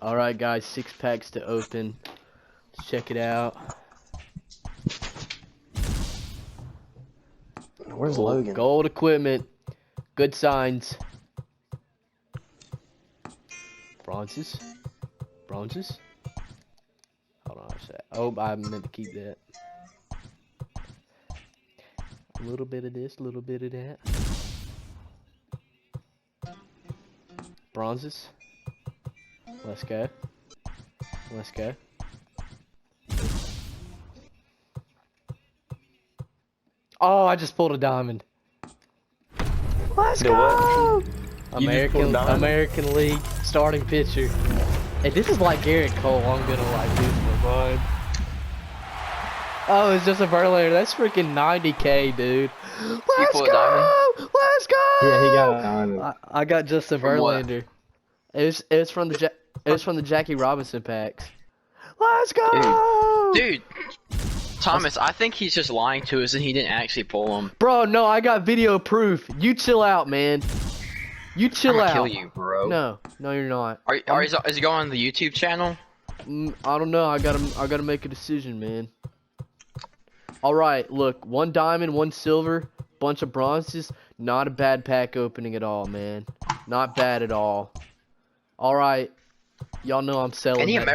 Alright, guys, 6 packs to open. Let's check it out. Where's Logan? Gold equipment. Good signs. Bronzes. Bronzes. Hold on a sec. Oh, I meant to keep that. A little bit of this, a little bit of that. Bronzes. Let's go. Let's go. Oh, I just pulled a diamond. Let's go! American League starting pitcher. Hey, this is like Garrett Cole. I'm gonna like lose my mind. Oh, it's just a Verlander. That's freaking 90K, dude. Let's go! Let's go! Yeah, he got a diamond. I got just a Verlander. It was from the Jackie Robinson packs. Let's go! Dude, Thomas, I think he's just lying to us and he didn't actually pull them. Bro, no, I got video proof. You chill out, man. You chill out. Kill you, bro. No, you're not. Is he going on the YouTube channel? I don't know. I gotta make a decision, man. All right, look, 1 diamond, 1 silver, bunch of bronzes. Not a bad pack opening at all, man. Not bad at all. All right, y'all know I'm selling. Any that